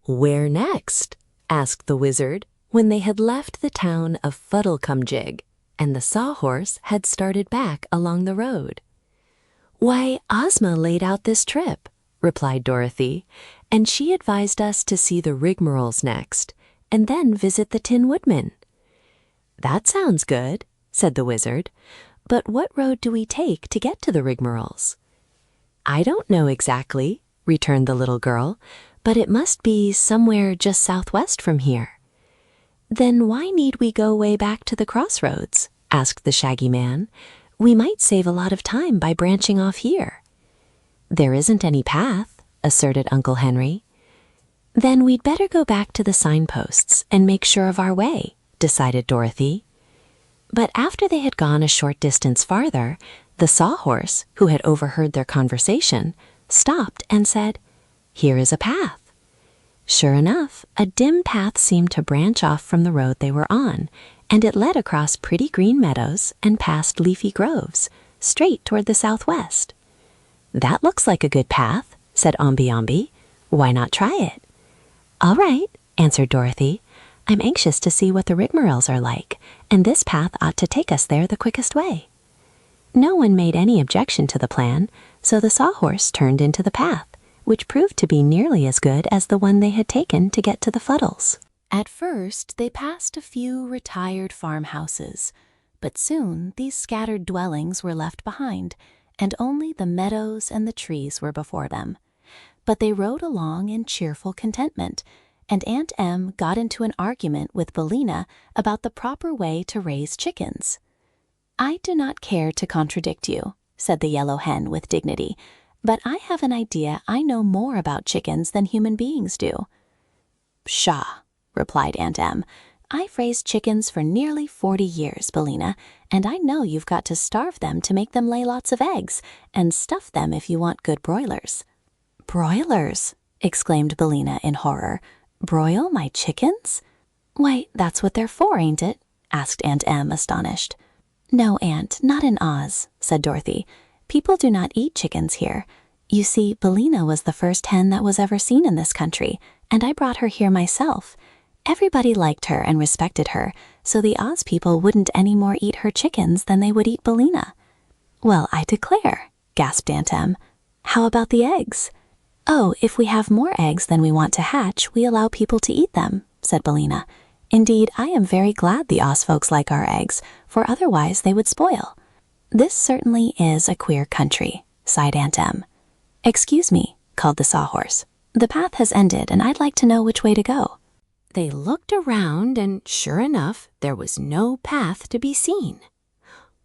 "Where next?" asked the wizard when they had left the town of Fuddlecumjig and the sawhorse had started back along the road. "Why, Ozma laid out this trip," replied Dorothy, "and she advised us to see the rigmaroles next, and then visit the Tin Woodman." "That sounds good," said the wizard, "but what road do we take to get to the rigmaroles?" "I don't know exactly," returned the little girl, "but it must be somewhere just southwest from here." "Then why need we go way back to the crossroads?" asked the Shaggy Man. "We might save a lot of time by branching off here." "There isn't any path," asserted Uncle Henry. "Then we'd better go back to the signposts and make sure of our way," decided Dorothy. But after they had gone a short distance farther, the sawhorse, who had overheard their conversation, stopped and said, "Here is a path." Sure enough, a dim path seemed to branch off from the road they were on, and it led across pretty green meadows and past leafy groves, straight toward the southwest. "That looks like a good path," said Omby Omby. "Why not try it?" "All right," answered Dorothy. "I'm anxious to see what the rigmaroles are like, and this path ought to take us there the quickest way." No one made any objection to the plan, so the sawhorse turned into the path, which proved to be nearly as good as the one they had taken to get to the Fuddles. At first, they passed a few retired farmhouses, but soon these scattered dwellings were left behind, and only the meadows and the trees were before them. But they rode along in cheerful contentment, and Aunt Em got into an argument with Billina about the proper way to raise chickens. "I do not care to contradict you," said the yellow hen with dignity, "but I have an idea I know more about chickens than human beings do." "Pshaw," replied Aunt Em. "I've raised chickens for nearly 40 years, Billina, and I know you've got to starve them to make them lay lots of eggs, and stuff them if you want good broilers." "Broilers!" exclaimed Billina in horror. "Broil my chickens?" "Why, that's what they're for, ain't it?" asked Aunt Em, astonished. "No, Aunt, not in Oz," said Dorothy. "People do not eat chickens here. You see, Billina was the first hen that was ever seen in this country, and I brought her here myself. Everybody liked her and respected her, so the Oz people wouldn't any more eat her chickens than they would eat Billina." "Well, I declare," gasped Aunt Em. "How about the eggs?" "Oh, if we have more eggs than we want to hatch, we allow people to eat them," said Billina. "Indeed, I am very glad the Oz folks like our eggs, for otherwise they would spoil." "This certainly is a queer country," sighed Aunt Em. "Excuse me," called the sawhorse. "The path has ended, and I'd like to know which way to go." They looked around, and sure enough, there was no path to be seen.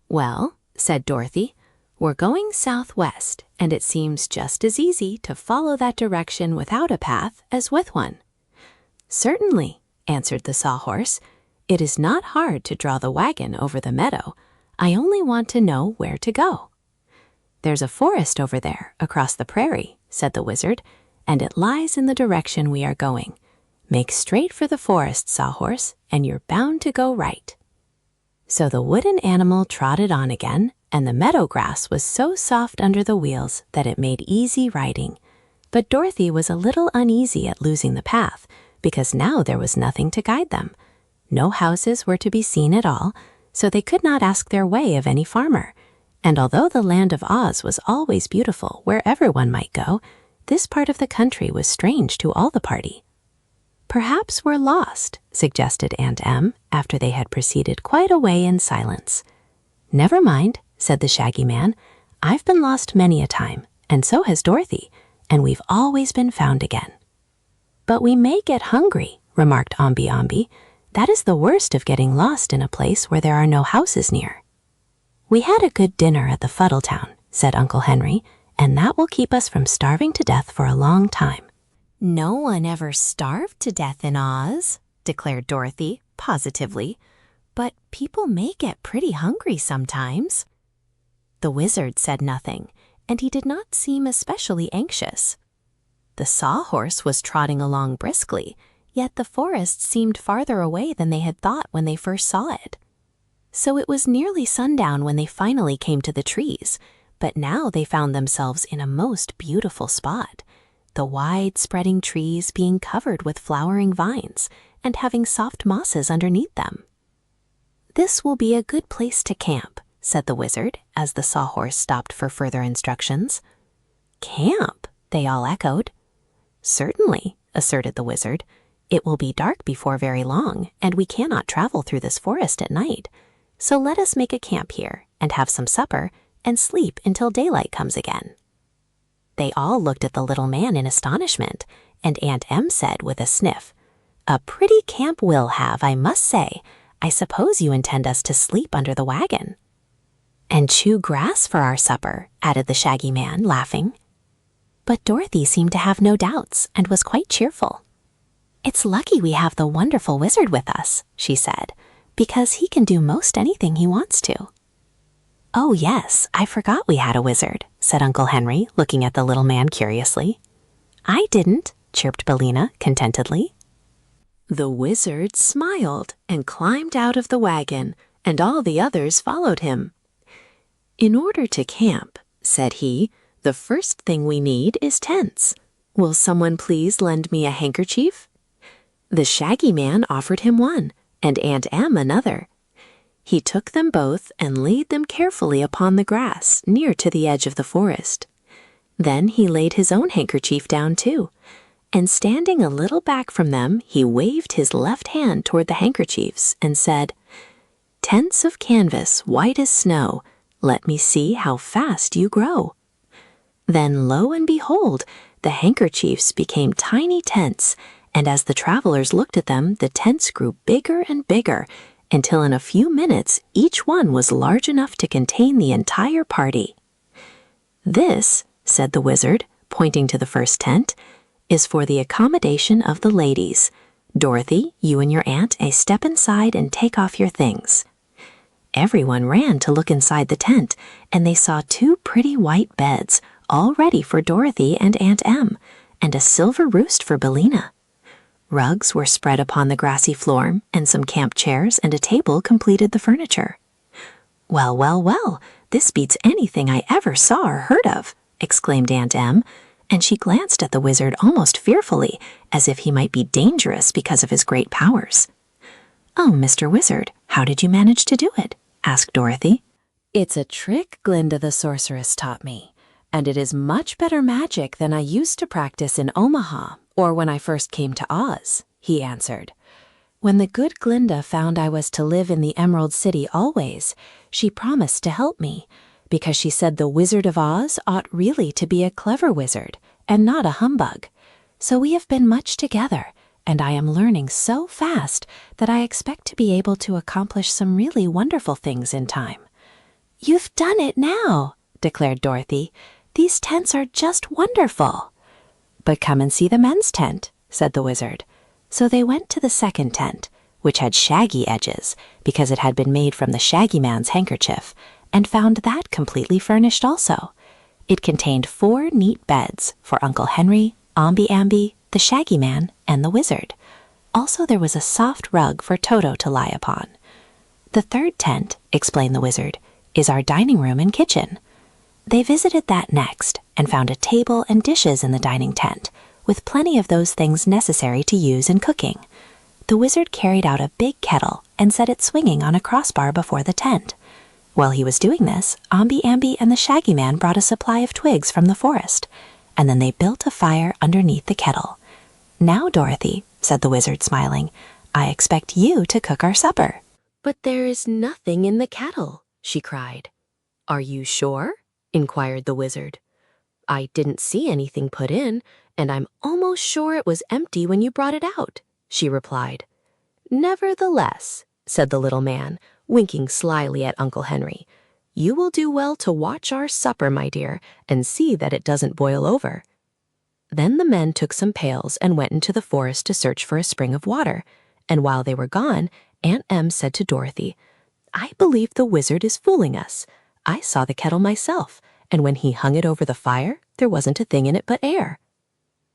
"Well," said Dorothy, "we're going southwest, and it seems just as easy to follow that direction without a path as with one." "Certainly," answered the sawhorse. "It is not hard to draw the wagon over the meadow. I only want to know where to go." "There's a forest over there, across the prairie," said the wizard, "and it lies in the direction we are going. Make straight for the forest, sawhorse, and you're bound to go right." So the wooden animal trotted on again, and the meadow grass was so soft under the wheels that it made easy riding. But Dorothy was a little uneasy at losing the path, because now there was nothing to guide them. No houses were to be seen at all, so they could not ask their way of any farmer. And although the land of Oz was always beautiful wherever one might go, this part of the country was strange to all the party. "Perhaps we're lost," suggested Aunt Em, after they had proceeded quite a way in silence. "Never mind," said the Shaggy Man. "I've been lost many a time, and so has Dorothy, and we've always been found again." "But we may get hungry," remarked Omby Omby. "That is the worst of getting lost in a place where there are no houses near." "We had a good dinner at the Fuddle Town," said Uncle Henry, "and that will keep us from starving to death for a long time." "No one ever starved to death in Oz," declared Dorothy, positively. "But people may get pretty hungry sometimes." The wizard said nothing, and he did not seem especially anxious. The sawhorse was trotting along briskly, yet the forest seemed farther away than they had thought when they first saw it. So it was nearly sundown when they finally came to the trees, but now they found themselves in a most beautiful spot. the wide spreading trees being covered with flowering vines and having soft mosses underneath them. "This will be a good place to camp," said the wizard as the sawhorse stopped for further instructions. "Camp?" they all echoed. "Certainly," asserted the wizard. "It will be dark before very long, and we cannot travel through this forest at night. So let us make a camp here and have some supper and sleep until daylight comes again." They all looked at the little man in astonishment, and Aunt Em said with a sniff, "A pretty camp we'll have, I must say. I suppose you intend us to sleep under the wagon." "And chew grass for our supper," added the Shaggy Man, laughing. But Dorothy seemed to have no doubts and was quite cheerful. "It's lucky we have the wonderful wizard with us," she said, "because he can do most anything he wants to." "Oh, yes, I forgot we had a wizard," said Uncle Henry, looking at the little man curiously. "I didn't," chirped Billina contentedly. The wizard smiled and climbed out of the wagon, and all the others followed him. "In order to camp," said he, "the first thing we need is tents. Will someone please lend me a handkerchief?" The Shaggy Man offered him one, and Aunt Em another. He took them both and laid them carefully upon the grass near to the edge of the forest. Then he laid his own handkerchief down too, and standing a little back from them, he waved his left hand toward the handkerchiefs and said, "Tents of canvas, white as snow, let me see how fast you grow." Then lo and behold, the handkerchiefs became tiny tents, and as the travelers looked at them, the tents grew bigger and bigger, until in a few minutes each one was large enough to contain the entire party. "This," said the wizard, pointing to the first tent, "is for the accommodation of the ladies. Dorothy, you and your aunt may step inside and take off your things." Everyone ran to look inside the tent, and they saw two pretty white beds, all ready for Dorothy and Aunt Em, and a silver roost for Billina. Rugs were spread upon the grassy floor, and some camp chairs and a table completed the furniture. "Well, well, well, this beats anything I ever saw or heard of," exclaimed Aunt Em, and she glanced at the wizard almost fearfully, as if he might be dangerous because of his great powers. "Oh, Mr. Wizard, how did you manage to do it?" asked Dorothy. "It's a trick Glinda the sorceress taught me, and it is much better magic than I used to practice in Omaha or when I first came to Oz," he answered. "When the good Glinda found I was to live in the Emerald City always, she promised to help me, because she said the Wizard of Oz ought really to be a clever wizard and not a humbug. So we have been much together, and I am learning so fast that I expect to be able to accomplish some really wonderful things in time." "You've done it now," declared Dorothy. "These tents are just wonderful." "But come and see the men's tent," said the wizard. So they went to the second tent, which had shaggy edges because it had been made from the Shaggy Man's handkerchief, and found that completely furnished also. It contained 4 neat beds for Uncle Henry, Omby Amby, the Shaggy Man, and the wizard. Also there was a soft rug for Toto to lie upon. "The third tent," explained the wizard, "is our dining room and kitchen." They visited that next and found a table and dishes in the dining tent, with plenty of those things necessary to use in cooking. The wizard carried out a big kettle and set it swinging on a crossbar before the tent. While he was doing this, Omby Amby and the Shaggy Man brought a supply of twigs from the forest, and then they built a fire underneath the kettle. "Now, Dorothy," said the wizard, smiling, "I expect you to cook our supper." "But there is nothing in the kettle," she cried. "Are you sure?" inquired the wizard. "I didn't see anything put in, and I'm almost sure it was empty when you brought it out," she replied. "Nevertheless," said the little man, winking slyly at Uncle Henry, "you will do well to watch our supper, my dear, and see that it doesn't boil over." Then the men took some pails and went into the forest to search for a spring of water, and while they were gone, Aunt Em said to Dorothy, "I believe the wizard is fooling us. I saw the kettle myself, and when he hung it over the fire, there wasn't a thing in it but air."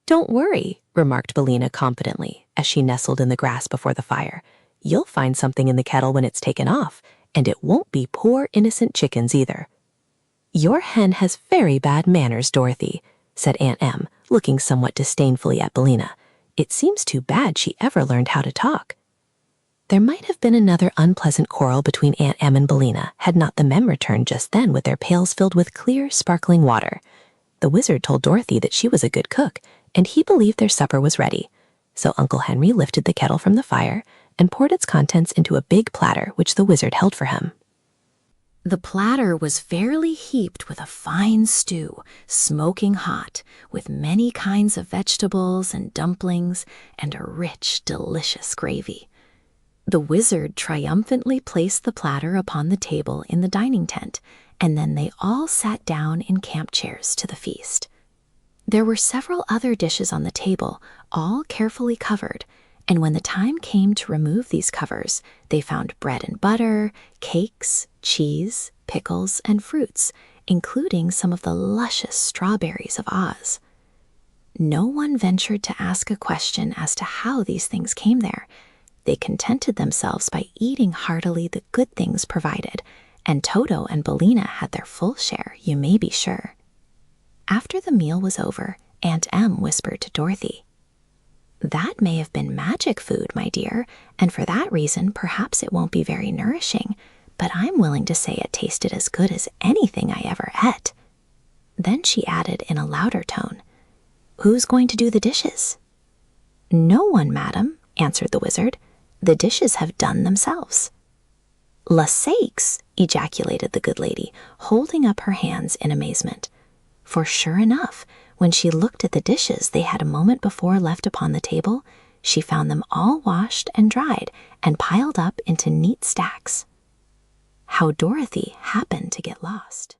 "Don't worry," remarked Billina confidently, as she nestled in the grass before the fire. "You'll find something in the kettle when it's taken off, and it won't be poor innocent chickens either." "Your hen has very bad manners, Dorothy," said Aunt Em, looking somewhat disdainfully at Bellina. "It seems too bad she ever learned how to talk." There might have been another unpleasant quarrel between Aunt Em and Bellina had not the men returned just then with their pails filled with clear, sparkling water. The wizard told Dorothy that she was a good cook, and he believed their supper was ready. So Uncle Henry lifted the kettle from the fire and poured its contents into a big platter which the wizard held for him. The platter was fairly heaped with a fine stew, smoking hot, with many kinds of vegetables and dumplings and a rich, delicious gravy. The wizard triumphantly placed the platter upon the table in the dining tent, and then they all sat down in camp chairs to the feast. There were several other dishes on the table, all carefully covered, and when the time came to remove these covers, they found bread and butter, cakes, cheese, pickles, and fruits, including some of the luscious strawberries of Oz. No one ventured to ask a question as to how these things came there. They contented themselves by eating heartily the good things provided, and Toto and Bellina had their full share, you may be sure. After the meal was over, Aunt Em whispered to Dorothy, "That may have been magic food, my dear, and for that reason perhaps it won't be very nourishing, but I'm willing to say it tasted as good as anything I ever ate." Then she added in a louder tone, "Who's going to do the dishes?" "No one, madam," answered the wizard. "The dishes have done themselves." "La sakes!" ejaculated the good lady, holding up her hands in amazement. For sure enough, when she looked at the dishes they had a moment before left upon the table, she found them all washed and dried and piled up into neat stacks. How Dorothy happened to get lost.